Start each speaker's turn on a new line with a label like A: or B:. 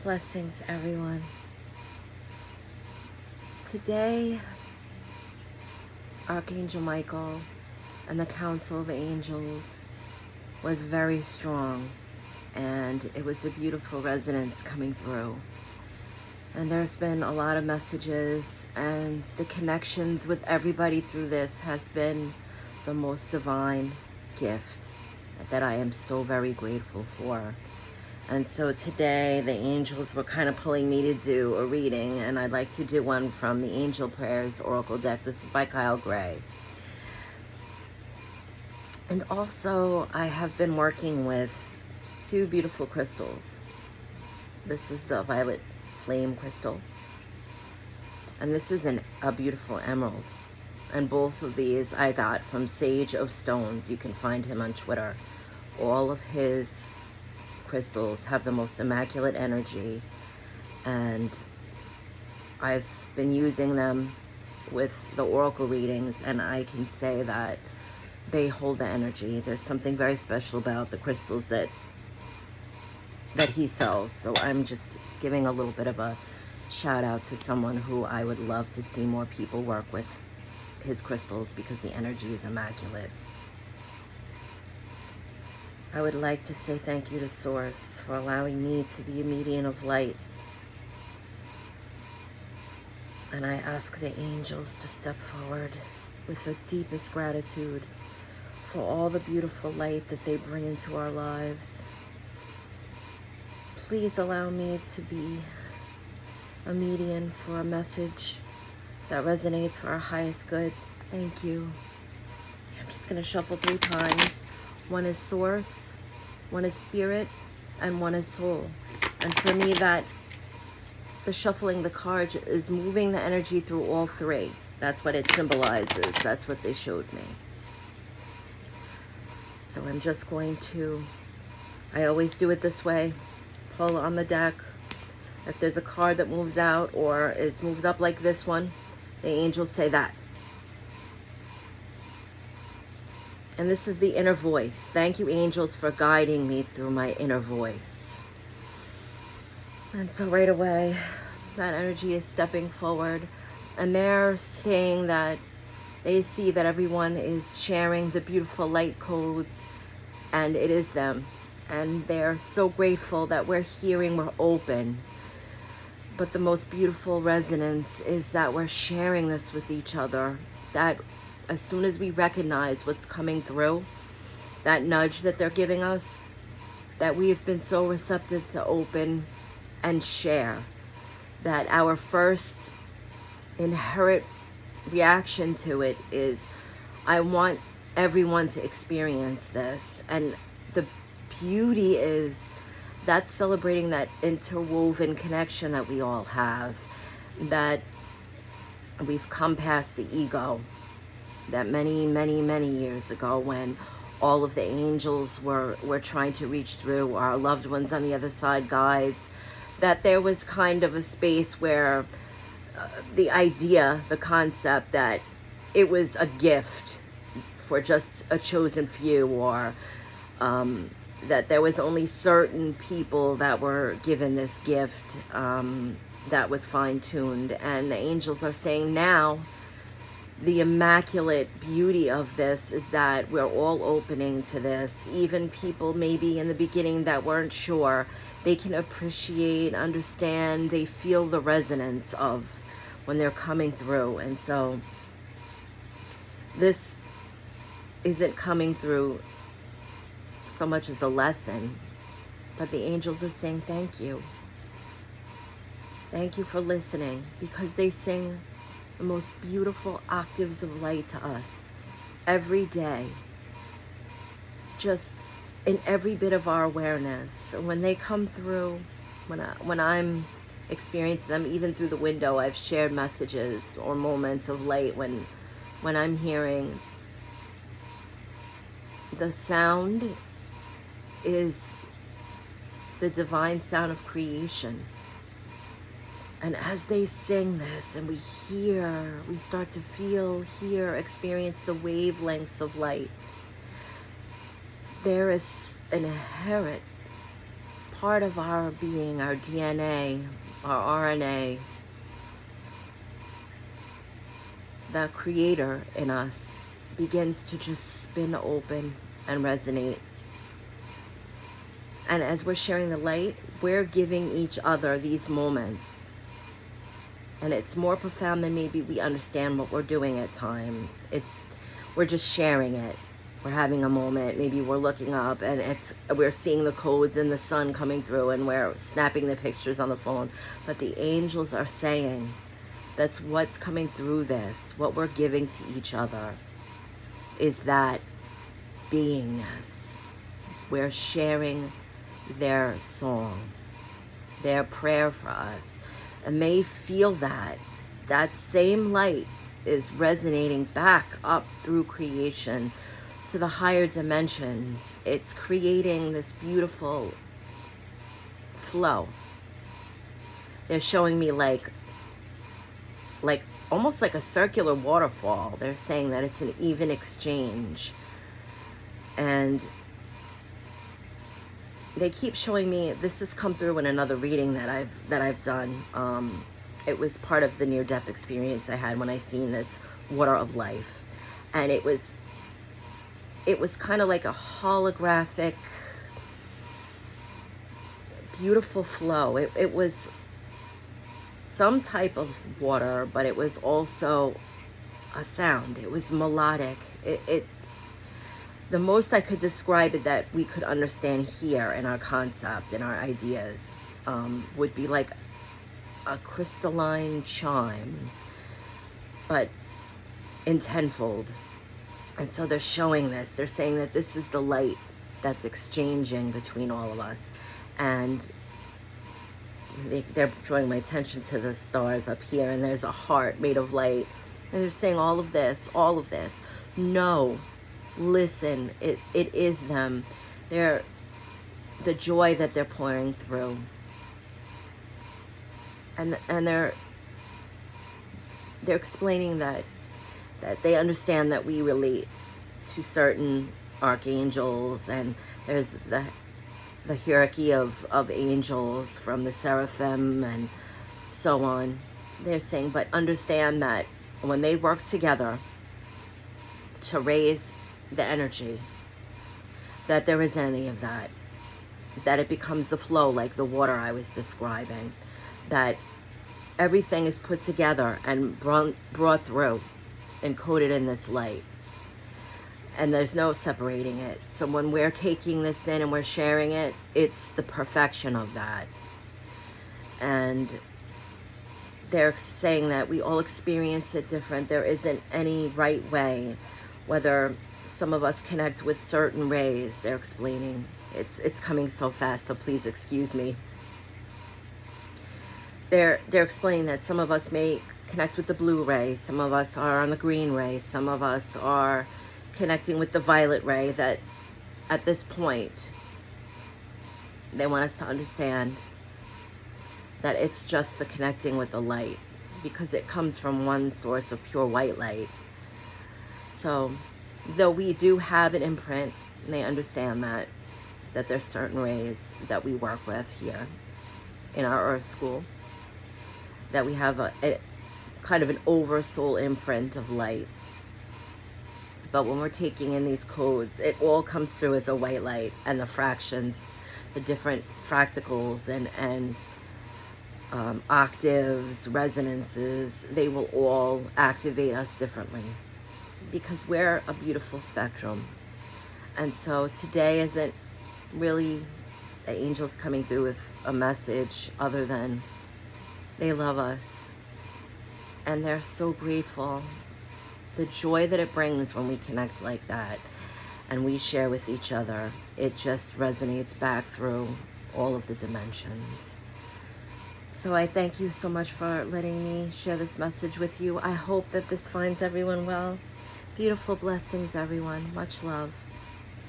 A: Blessings, everyone. Today, Archangel Michael and the Council of Angels was very strong, and it was a beautiful resonance coming through. And there's been a lot of messages, and the connections with everybody through this has been the most divine gift that I am so very grateful for. And so today the angels were kind of pulling me to do a reading, and I'd like to do one from the Angel Prayers Oracle deck. This is by Kyle Gray. And also I have been working with two beautiful crystals. This is the Violet Flame crystal, and this is a beautiful emerald. And both of these I got from Sage of Stones. You can find him on Twitter. All of his crystals have the most immaculate energy, and I've been using them with the oracle readings, and I can say that they hold the energy. There's something very special about the crystals that he sells. So I'm just giving a little bit of a shout out to someone who I would love to see more people work with his crystals, because the energy is immaculate. I would like to say thank you to Source for allowing me to be a medium of light. And I ask the angels to step forward with the deepest gratitude for all the beautiful light that they bring into our lives. Please allow me to be a medium for a message that resonates for our highest good. Thank you. I'm just going to shuffle 3 times. One is Source, one is Spirit, and one is Soul. And for me, that the shuffling the cards is moving the energy through all 3. That's what it symbolizes. That's what they showed me. So I'm just going to, I always do it this way, pull on the deck. If there's a card that moves out or moves up like this one, the angels say that. And this is the inner voice. Thank you, angels, for guiding me through my inner voice. And so right away, that energy is stepping forward. And they're saying that they see that everyone is sharing the beautiful light codes, and it is them. And they're so grateful that we're hearing, we're open. But the most beautiful resonance is that we're sharing this with each other. That as soon as we recognize what's coming through, that nudge that they're giving us, that we have been so receptive to open and share, that our first inherent reaction to it is, I want everyone to experience this. And the beauty is that's celebrating that interwoven connection that we all have, that we've come past the ego, that many, many, many years ago, when all of the angels were trying to reach through, our loved ones on the other side, guides, that there was kind of a space where the idea, the concept that it was a gift for just a chosen few, or that there was only certain people that were given this gift that was fine-tuned. And the angels are saying now, the immaculate beauty of this is that we're all opening to this. Even people maybe in the beginning that weren't sure, they can appreciate, understand, they feel the resonance of when they're coming through. And so this isn't coming through so much as a lesson, but the angels are saying thank you. Thank you for listening, because they sing the most beautiful octaves of light to us every day, just in every bit of our awareness. When they come through, when I'm experiencing them, even through the window, I've shared messages or moments of light when I'm hearing the sound is the divine sound of creation. And as they sing this and we start to feel, hear, experience the wavelengths of light, there is an inherent part of our being, our DNA, our RNA, the creator in us begins to just spin open and resonate. And as we're sharing the light, we're giving each other these moments. And it's more profound than maybe we understand what we're doing at times. We're just sharing it. We're having a moment. Maybe we're looking up and we're seeing the codes and the sun coming through and we're snapping the pictures on the phone. But the angels are saying that's what's coming through this. What we're giving to each other is that beingness. We're sharing their song, their prayer for us. And they feel that same light is resonating back up through creation to the higher dimensions. It's creating this beautiful flow. They're showing me like almost like a circular waterfall. They're saying that it's an even exchange. And they keep showing me, this has come through in another reading that I've done. It was part of the near-death experience I had when I seen this water of life. And it was kind of like a holographic, beautiful flow. It was some type of water, but it was also a sound. It was melodic. The most I could describe it that we could understand here in our concept, in our ideas, would be like a crystalline chime, but in tenfold. And so they're showing this. They're saying that this is the light that's exchanging between all of us. And they're drawing my attention to the stars up here, and there's a heart made of light. And they're saying all of this. No. Listen, it is them. They're the joy that they're pouring through, and they're explaining that they understand that we relate to certain archangels, and there's the hierarchy of angels from the seraphim and so on. They're saying, but understand that when they work together to raise the energy, that there isn't any of that it becomes the flow like the water I was describing, that everything is put together and brought through and coated in this light, and there's no separating it. So when we're taking this in and we're sharing it, it's the perfection of that. And they're saying that we all experience it different. There isn't any right way, whether some of us connect with certain rays. They're explaining. It's coming so fast, so please excuse me. They're explaining that some of us may connect with the blue ray, some of us are on the green ray, some of us are connecting with the violet ray, that at this point they want us to understand that it's just the connecting with the light, because it comes from one source of pure white light. So though we do have an imprint, and they understand that there's certain rays that we work with here in our earth school, that we have a kind of an oversoul imprint of light. But when we're taking in these codes, it all comes through as a white light, and the fractions, the different fractals and octaves, resonances, they will all activate us differently, because we're a beautiful spectrum. And so today isn't really the angels coming through with a message other than they love us, and they're so grateful. The joy that it brings when we connect like that and we share with each other, it just resonates back through all of the dimensions. So I thank you so much for letting me share this message with you. I hope that this finds everyone well. Beautiful blessings, everyone. Much love.